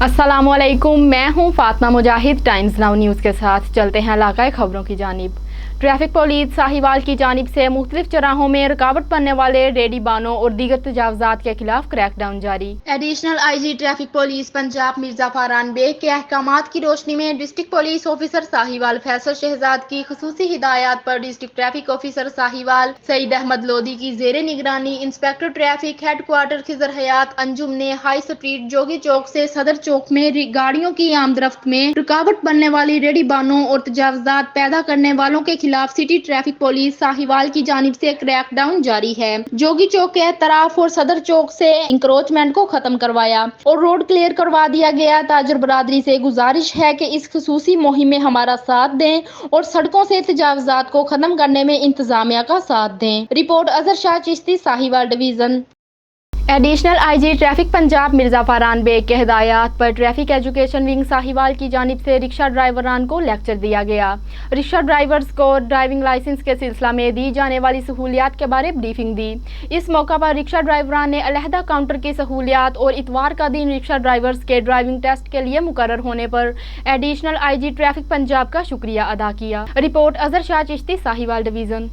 अस्सलामुअलैकुम, मैं हूं फातिमा मुजाहिद। टाइम्स नाउ न्यूज़ के साथ चलते हैं इलाकाई खबरों की जानिब। ट्रैफिक पुलिस साहिवाल की जानिब से मुख्तलिफ चौराहों में रुकावट बनने वाले रेडी बानों और दीगर तजावुज़ात के खिलाफ क्रैकडाउन जारी। Additional IG traffic police Punjab Mirza Faran Baig के अहकामात की रोशनी में district police officer Sahiwal Faisal Shahzad की खुसूसी हिदायत पर district traffic officer Sahiwal Saeed Ahmed Lodhi की जेर निगरानी inspector traffic head quarter Khizar Hayat Anjum ने हाई स्ट्रीट जोगी चौक से सदर चौक में गाड़ियों की आमदरफ्त में रुकावट बनने वाली रेडी बानों और तजावुज़ात पैदा करने वालों के खिलाफ सिटी ट्रैफिक पुलिस साहिवाल की जानिब से क्रैकडाउन जारी है। जोगी चौक के तराफ और सदर चौक से इंक्रोचमेंट को खत्म करवाया और रोड क्लियर करवा दिया गया। ताजर बरादरी से गुजारिश है कि इस खुसूसी मुहिम में हमारा साथ दें और सड़कों से तजावुज़ात को खत्म करने में इंतजामिया का साथ दें। Report Azhar Shah Chishti, Sahiwal division. Additional IG traffic Punjab Mirza Faran Baig के हिदायत पर ट्रैफिक एजुकेशन विंग साहिवाल की जानिब से रिक्शा ड्राइवरान को लेक्चर दिया गया। रिक्शा ड्राइवर्स को ड्राइविंग लाइसेंस के सिलसिला में दी जाने वाली सहूलियात के बारे ब्रीफिंग दी। इस मौका पर रिक्शा ड्राइवरान ने अलहदा काउंटर की सहूलियात और इतवार का दिन रिक्शा ड्राइवर्स के ड्राइविंग टेस्ट के लिए मुकर्रर होने पर एडिशनल IG ट्रैफिक पंजाब का शुक्रिया अदा किया। Report Azhar Shah Chishti, Sahiwal division.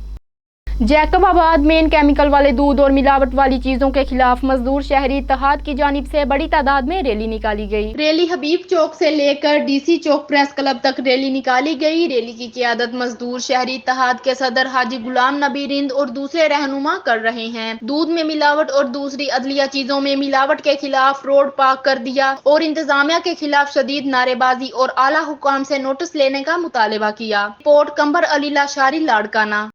जैकबाबाद में केमिकल वाले दूध और मिलावट वाली चीजों के खिलाफ मजदूर शहरी इत्तेहाद की जानिब से बड़ी तादाद में रैली निकाली गई। रैली हबीब चौक से लेकर DC चौक प्रेस क्लब तक रैली निकाली गई। रैली की क़ियादत मजदूर शहरी इत्तेहाद के सदर हाजी गुलाम नबी रिंद और दूसरे रहनुमा कर रहे हैं। दूध में मिलावट और दूसरी अदलिया चीजों में मिलावट के खिलाफ रोड पाक कर दिया और इंतजामिया के खिलाफ शदीद नारेबाजी और आला हुकाम से नोटिस लेने का मुतालबा किया। रिपोर्ट कंबर अली लाशारी लाड़काना।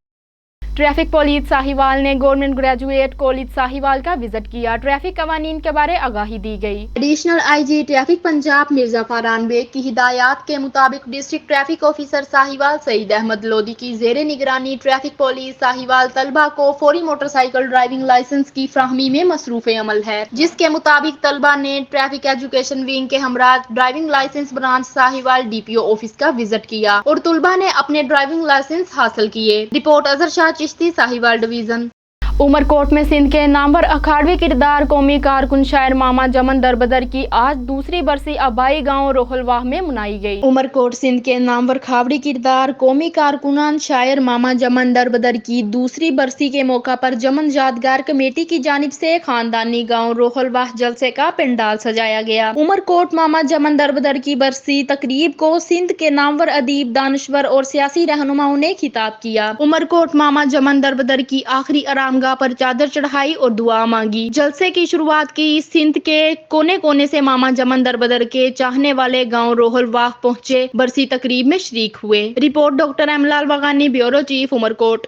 ट्रैफिक पुलिस साहिवाल ने गवर्नमेंट ग्रेजुएट कॉलेज साहिवाल का विजिट किया। ट्रैफिक कवानीन के बारे आगाही दी गई। Additional IG traffic Punjab Mirza Faran Baig की हिदायत के मुताबिक district traffic officer Sahiwal Saeed Ahmed Lodhi की जेर निगरानी ट्रैफिक पुलिस साहिवाल तलबा को फौरी मोटरसाइकिल ड्राइविंग लाइसेंस की फ्राहमी में मसरूफ अमल है, जिसके मुताबिक तलबा ने ट्रैफिक एजुकेशन विंग के हमरा driving licence branch Sahiwal DPO office का विजिट किया और तलबा ने अपने ड्राइविंग लाइसेंस हासिल किए। Report Azhar Shah Chishti, Sahiwal division. उमरकोट में सिंध के नामवर अखाड़वी किरदार कौमी कारकुन शायर मामा जमन दरबदर की आज दूसरी बरसी आबाई गांव रोहलवाह में मनाई गई। उमरकोट सिंध के नामवर खावड़ी किरदार कौमी कारकुनान शायर मामा जमन दरबदर की दूसरी बरसी के मौका पर जमन यादगार कमेटी की जानिब से खानदानी गांव रोहलवाह जलसे का पंडाल सजाया गया। उमरकोट मामा जमन दरबदर की बरसी तकरीब को सिंध के नामवर अदीब, दानश्वर और सियासी रहनुमाओं ने खिताब किया। उमरकोट मामा जमन दरबदर की आखिरी आराम पर चादर चढ़ाई और दुआ मांगी। जलसे की शुरुआत की सिंध के कोने कोने से मामा जमन दरबदर के चाहने वाले गांव रोहलवाह पहुंचे बरसी तकरीब में शरीक हुए। Report doctor M Lal Wagani, bureau chief, Umarkot.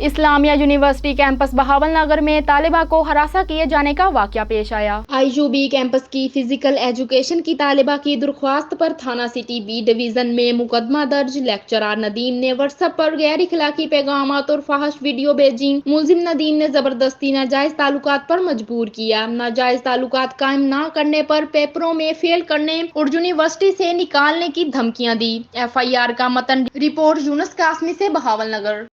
Islamia university campus Bahawalnagar में तालिबा को हरासा किए जाने का वाकया पेश आया। IUB कैंपस की फिजिकल एजुकेशन की तालिबा की दरख्वास्त पर थाना सिटी B डिवीजन में मुकदमा दर्ज। लेक्चरर नदीम ने व्हाट्सएप पर गैर इखलाकी पैगामात और फाहश वीडियो भेजी। मुलजिम नदीम ने जबरदस्ती नाजायज ताल्लुकात पर मजबूर किया। नाजायज ताल्लुकात कायम न करने पर पेपरों में फेल करने और यूनिवर्सिटी से निकालने की धमकियां दी। FIR का मतन। रिपोर्ट यूनुस कासमी से, बहावल नगर।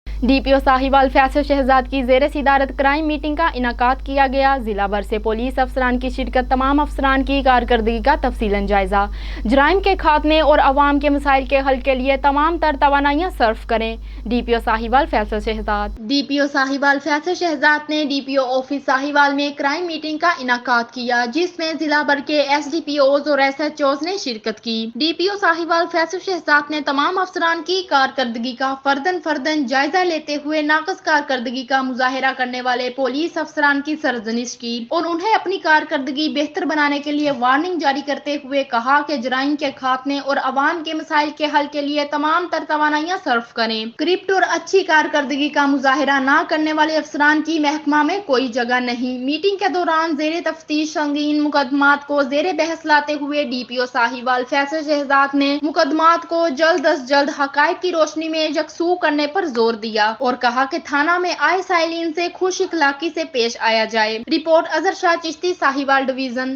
DPO साहिवाल फैसल शहजाद की जेर सिदारत क्राइम मीटिंग का इनाकात किया गया। जिला भर से पुलिस अफसरान की शिरकत। तमाम अफसरान की कारकर्दगी का तफसीलन जायजा। जराइम के खात्मे और अवाम के मसाइल के हल के लिए तमाम तर तवानाइयाँ सर्फ करें। DPO साहिवाल फैसल शहजाद। DPO साहिवाल फैसल शहजाद ने DPO ऑफिस साहिवाल में क्राइम मीटिंग का इनाकात किया, जिसमें जिला भर के SDPOs और SHOs ने शिरकत की। DPO साहिवाल फैसल शहजाद ने तमाम अफसरान की कारकर्दगी का फर्दन जायजा लेते हुए नाकस कारकर्दगी का मुजाहिरा करने वाले पुलिस अफसरान की सरजनिश की और उन्हें अपनी कारकर्दगी बेहतर बनाने के लिए वार्निंग जारी करते हुए कहा कि जराइम के खात्मे और अवाम के मसाइल के हल के लिए तमाम तर तवानाइयाँ सर्फ करें। क्रिप्ट और अच्छी कारकर्दगी का मुजाहिरा न करने वाले अफसरान की महकमा में कोई जगह नहीं। मीटिंग के दौरान जेर तफ्तीश संगीन मुकदमात को जेर बहस लाते हुए DPO साहिवाल फैसल शहजाद ने मुकदमात को जल्द अज जल्द हकायक की रोशनी में यकसू करने पर जोर दिया और कहा कि थाना में आए साइलिन से खुश इखलाकी से पेश आया जाए। Report Azhar Shah Chishti, Sahiwal division.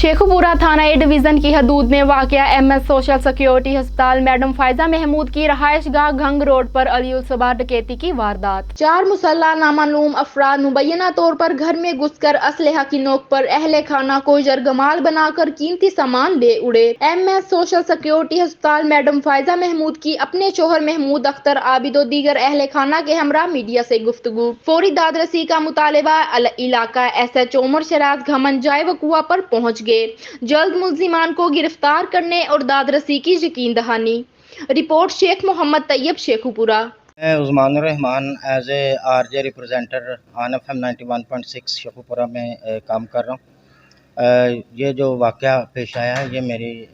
शेखुपुरा थाना ए डिवीजन की हदूद में वाक़या MS सोशल सिक्योरिटी अस्पताल मैडम फायजा महमूद की रहायशगाह घंग रोड पर अलीउल सबा डकैती की वारदात। 4 मुसल्ला नामालूम अफराद मुबैना तौर पर घर में घुसकर असलहा की नोक पर अहले खाना को जरगमाल बनाकर कीमती सामान ले उड़े। MS सोशल सिक्योरिटी अस्पताल मैडम फायजा महमूद की अपने शोहर महमूद अख्तर आबिद और दीगर अहले खाना के हमरा मीडिया से गुफ्तगू। फौरी दादरसी का मुतालबा। इलाका SH उमर शराज घमन जाए वकुआ पर पहुँच गए। जल्द मुल्जिमान को गिरफ्तार करने और दादरसी की यकीन दहानी। रिपोर्ट शेख मोहम्मद तैयब, शेखुपुरा। मैं Usmanur Rahman as a RJ representer on FM 91.6 Sheikhupura में काम कर रहा हूँ। ये जो वाक़या पेश आया है ये मेरी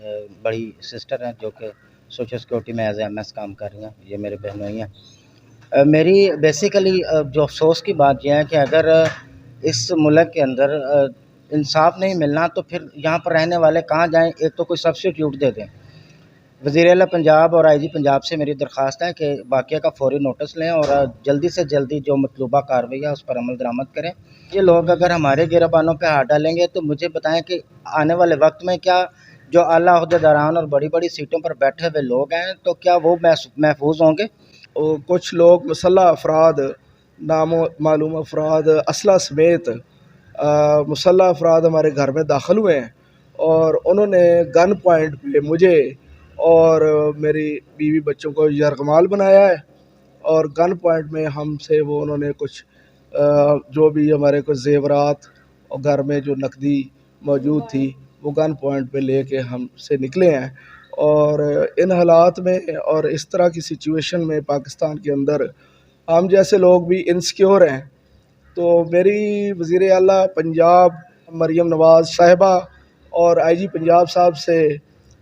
बड़ी सिस्टर हैं जो कि सोशल सिक्योरिटी में एज MS काम कर रही हैं। ये मेरे बहनोई हैं। मेरी बेसिकली जो अफसोस की बात यह है कि अगर इस मुल्क के अंदर इंसाफ नहीं मिलना तो फिर यहाँ पर रहने वाले कहाँ जाएं। एक तो कोई सब्सिट्यूट दे दें। वज़ीर आला पंजाब और IG पंजाब से मेरी दरख्वास्त है कि वाक़या का फौरी नोटिस लें और जल्दी से जल्दी जो मतलूबा कार्रवाई है उस पर अमल दरामद करें। ये लोग अगर हमारे गिरबानों पर हाथ डालेंगे तो मुझे बताएं कि आने वाले वक्त में क्या जो आला ओहदेदारान और बड़ी बड़ी सीटों पर बैठे हुए लोग हैं तो क्या वो महफूज होंगे। और कुछ लोग मुसल्ला अफराद, नामो मालूम अफराद, असला समेत मुसल्ला अफराद हमारे घर में दाखिल हुए हैं और उन्होंने गन पॉइंट पे मुझे और मेरी बीवी बच्चों को यरगमाल बनाया है। और गन पॉइंट में हमसे वो उन्होंने कुछ जो भी हमारे कुछ जेवरात और घर में जो नकदी मौजूद थी वो गन पॉइंट पे लेके हमसे निकले हैं। और इन हालात में और इस तरह की सिचुएशन में पाकिस्तान के अंदर हम जैसे लोग भी इनसिक्योर हैं। तो मेरी वज़ीर आला पंजाब मरियम नवाज़ साहिबा और IG पंजाब साहब से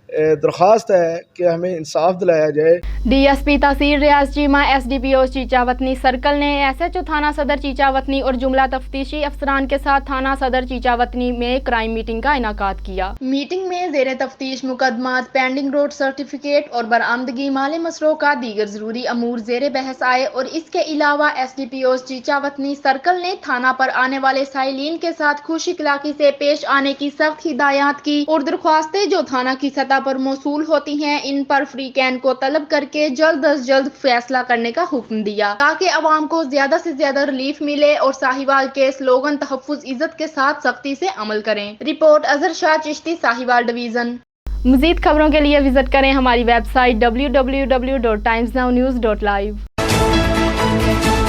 दरख्वास्त है कि हमें इंसाफ दिलाया जाए। DSP तहसील रियाज चीमा SDPO चीचावतनी सर्कल ने SHO थाना सदर चीचावतनी और जुमला तफ्तीशी अफसरान के साथ थाना सदर चीचावतनी में क्राइम मीटिंग का इनाकाद किया। मीटिंग में ज़ेरे तफ्तीश मुकदमात, पेंडिंग रोड सर्टिफिकेट और बरामदगी माल मसरों का दीगर जरूरी अमूर ज़ेरे बहस आए और इसके अलावा SDPO चीचावतनी सर्कल ने थाना पर आने वाले साइलिन के साथ खुश इखलाकी से पेश आने की सख्त हिदायत की और दरख्वास्तें जो थाना की सतह पर मौसूल होती हैं इन पर फ्री कैन को तलब करके जल्द अज जल्द फैसला करने का हुक्म दिया ताकि अवाम को ज्यादा से ज्यादा रिलीफ मिले और साहिवाल के स्लोगन तहफ्फुज इज्जत के साथ सख्ती से अमल करें। Report Azhar Shah Chishti, Sahiwal division. मजीद खबरों के लिए विजिट करें हमारी वेबसाइट www.timesnownews.live।